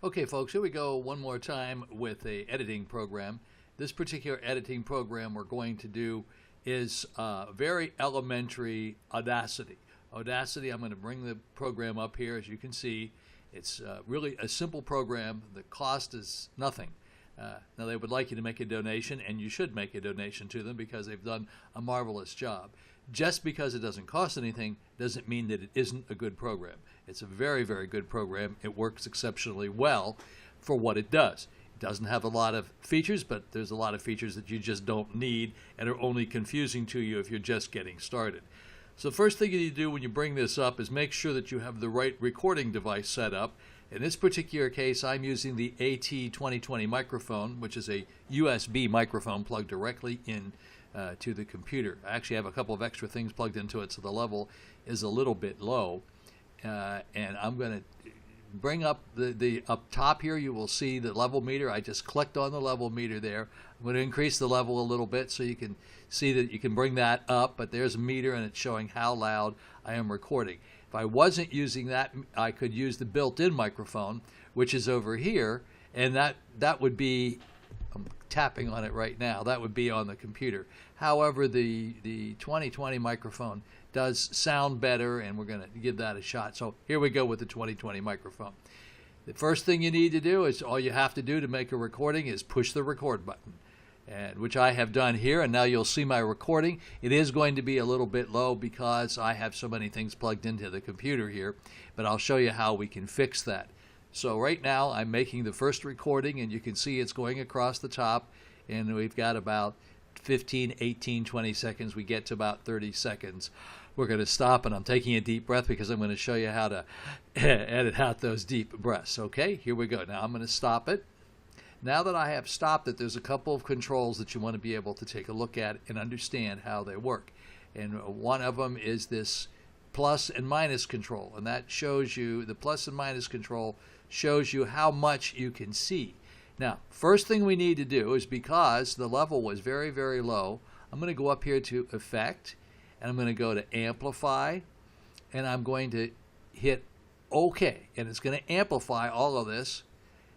Okay, folks, here we go one more time with a editing program. This particular editing program we're going to do is very elementary Audacity. Audacity, I'm going to bring the program up here. As you can see, it's really a simple program. The cost is nothing. Now, they would like you to make a donation, and you should make a donation to them because they've done a marvelous job. Just because it doesn't cost anything doesn't mean that it isn't a good program. It's a very, very good program. It works exceptionally well for what it does. It doesn't have a lot of features, but there's a lot of features that you just don't need and are only confusing to you if you're just getting started. So the first thing you need to do when you bring this up is make sure that you have the right recording device set up. In this particular case, I'm using the AT2020 microphone, which is a USB microphone plugged directly in to the computer. I actually have a couple of extra things plugged into it, so the level is a little bit low. And I'm going to bring up the up top here. You will see the level meter. I just clicked on the level meter there. I'm going to increase the level a little bit so you can see that you can bring that up, but there's a meter and it's showing how loud I am recording. If I wasn't using that, I could use the built-in microphone, which is over here, and that would be, I'm tapping on it right now, that would be on the computer. However, the 2020 microphone does sound better, and we're going to give that a shot. So here we go with the 2020 microphone. The first thing you need to do is, all you have to do to make a recording is push the record button, and which I have done here, and now you'll see my recording. It is going to be a little bit low because I have so many things plugged into the computer here, but I'll show you how we can fix that. So right now I'm making the first recording, and you can see it's going across the top, and we've got about 15, 18, 20 seconds. We get to about 30 seconds. We're going to stop, and I'm taking a deep breath because I'm going to show you how to edit out those deep breaths. Okay, here we go. Now I'm going to stop it. Now that I have stopped it, there's a couple of controls that you want to be able to take a look at and understand how they work. And one of them is this plus and minus control, and that shows you, the plus and minus control shows you how much you can see. Now, first thing we need to do is, because the level was very, very low, I'm going to go up here to Effect, and I'm going to go to Amplify, and I'm going to hit OK, and it's going to amplify all of this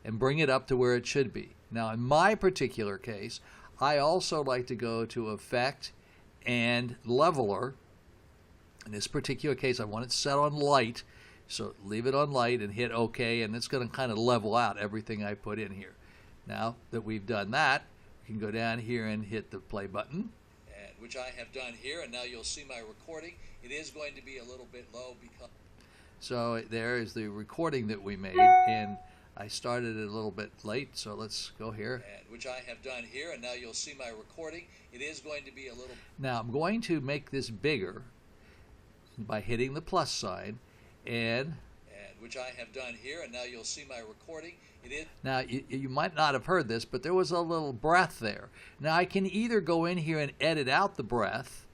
and bring it up to where it should be. Now, in my particular case, I also like to go to Effect and Leveler. In this particular case, I want it set on light, so leave it on light and hit OK, and it's going to kind of level out everything I put in here. Now that we've done that, we can go down here and hit the play button, which I have done here, and now you'll see my recording. It is going to be a little bit low because... So there is the recording that we made, and I started it a little bit late, so let's go here. Which I have done here, and now you'll see my recording. It is going to be a little... Now I'm going to make this bigger by hitting the plus sign, and which I have done here, and now you'll see my recording. It is... Now you might not have heard this, but there was a little breath there. Now I can either go in here and edit out the breath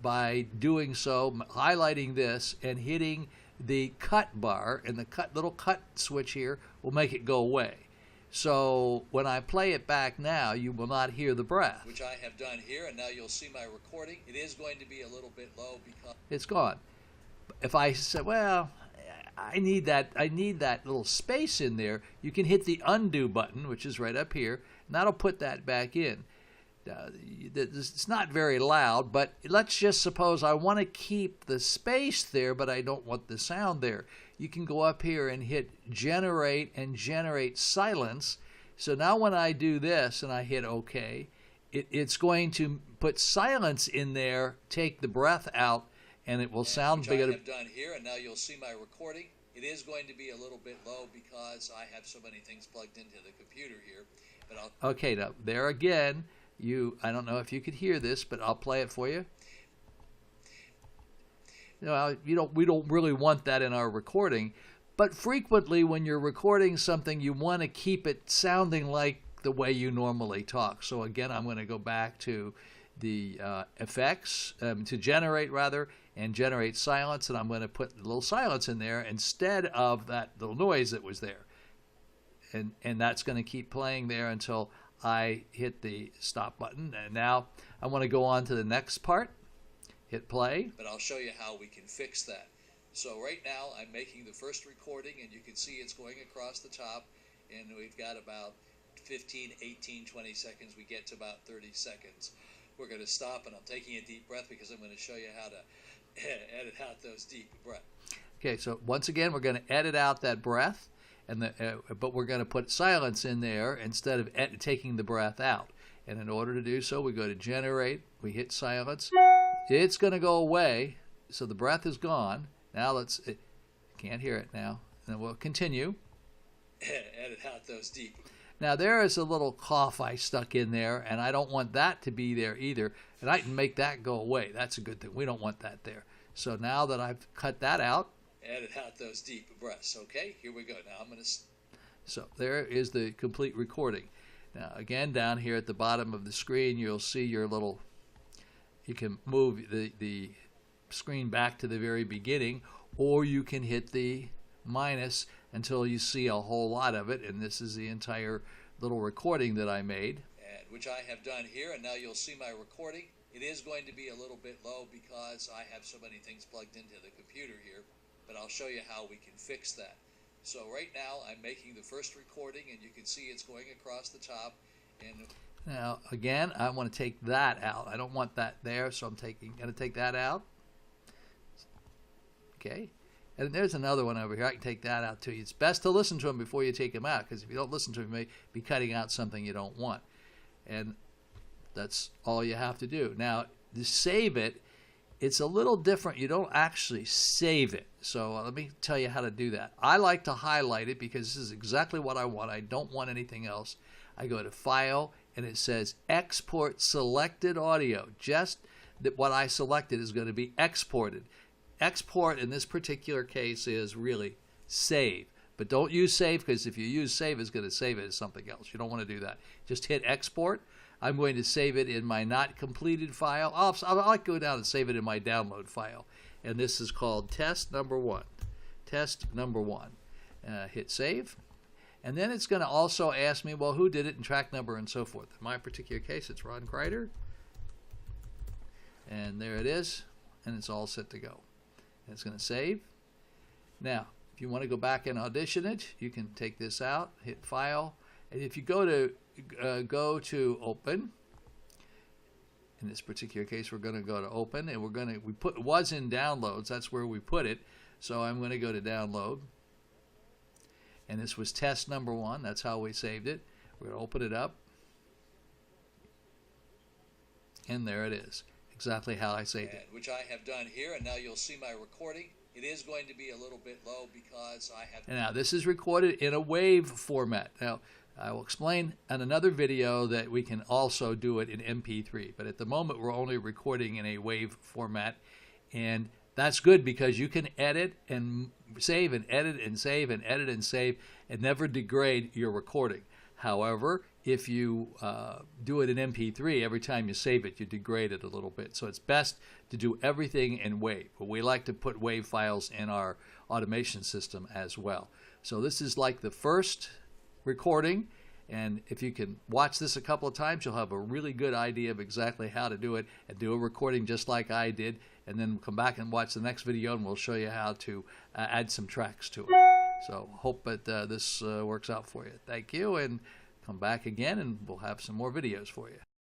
by doing so, highlighting this and hitting the cut bar, and the little cut switch here will make it go away. So when I play it back now, you will not hear the breath. Which I have done here, and now you'll see my recording. It is going to be a little bit low because it's gone. If I say, well, I need that little space in there, you can hit the undo button, which is right up here, and that'll put that back in. It's not very loud, but let's just suppose I want to keep the space there, but I don't want the sound there. You can go up here and hit generate and generate silence. So now when I do this and I hit OK, it's going to put silence in there, take the breath out, and it will sound bigger. Which I have done here, and now you'll see my recording. It is going to be a little bit low because I have so many things plugged into the computer here. But okay, now there again. I don't know if you could hear this, but I'll play it for you. We don't really want that in our recording, but frequently when you're recording something, you want to keep it sounding like the way you normally talk. So again, I'm going to go back to the effects, to generate rather, and generate silence, and I'm going to put a little silence in there instead of that little noise that was there. And that's going to keep playing there until I hit the stop button. And now I want to go on to the next part. Hit play. But I'll show you how we can fix that. So right now I'm making the first recording, and you can see it's going across the top, and we've got about 15, 18, 20 seconds. We get to about 30 seconds. We're going to stop, and I'm taking a deep breath because I'm going to show you how to edit out those deep breaths. Okay, so once again, we're going to edit out that breath, and but we're going to put silence in there instead of taking the breath out. And in order to do so, we go to Generate, we hit Silence. It's going to go away, so the breath is gone. Now can't hear it now. And we'll continue. Edit out those deep. Now there is a little cough I stuck in there, and I don't want that to be there either. And I can make that go away. That's a good thing. We don't want that there. So now that I've cut that out, edit out those deep breaths. Okay, here we go. Now I'm going to. So there is the complete recording. Now again, down here at the bottom of the screen, you'll see your little. You can move the screen back to the very beginning, or you can hit the minus until you see a whole lot of it, and this is the entire little recording that I made, and which I have done here. And now you'll see my recording. It is going to be a little bit low because I have so many things plugged into the computer here, but I'll show you how we can fix that. So right now I'm making the first recording, and you can see it's going across the top. And now again, I want to take that out. I don't want that there, so I'm going to take that out. Okay. And there's another one over here. I can take that out too. It's best to listen to them before you take them out, because if you don't listen to them, you may be cutting out something you don't want. And that's all you have to do. Now, to save it, it's a little different. You don't actually save it. So let me tell you how to do that. I like to highlight it because this is exactly what I want. I don't want anything else. I go to File, and it says Export Selected Audio. Just that what I selected is going to be exported. Export in this particular case is really save. But don't use save, because if you use save, it's going to save it as something else. You don't want to do that. Just hit export. I'm going to save it in my not completed file. I'll go down and save it in my download file. And this is called test number 1. Test number 1. Hit save. And then it's going to also ask me, well, who did it and track number and so forth. In my particular case, it's Ron Kreider. And there it is. And it's all set to go. And it's going to save. Now, if you want to go back and audition it, you can take this out, hit File. And if you go to Open, in this particular case, we're going to go to Open, and it was in Downloads. That's where we put it. So I'm going to go to Download. And this was test number 1. That's how we saved it. We're going to open it up. And there it is. Exactly how I saved it. Which I have done here. And now you'll see my recording. It is going to be a little bit low because I have... And now this is recorded in a WAV format. Now, I will explain in another video that we can also do it in MP3. But at the moment, we're only recording in a WAV format. And that's good because you can edit and save and edit and save and edit and save and never degrade your recording. However, if you do it in MP3, every time you save it, you degrade it a little bit. So it's best to do everything in WAV. But we like to put WAV files in our automation system as well. So this is like the first recording. And if you can watch this a couple of times, you'll have a really good idea of exactly how to do it and do a recording just like I did. And then come back and watch the next video, and we'll show you how to add some tracks to it. So hope that this works out for you. Thank you, and come back again, and we'll have some more videos for you.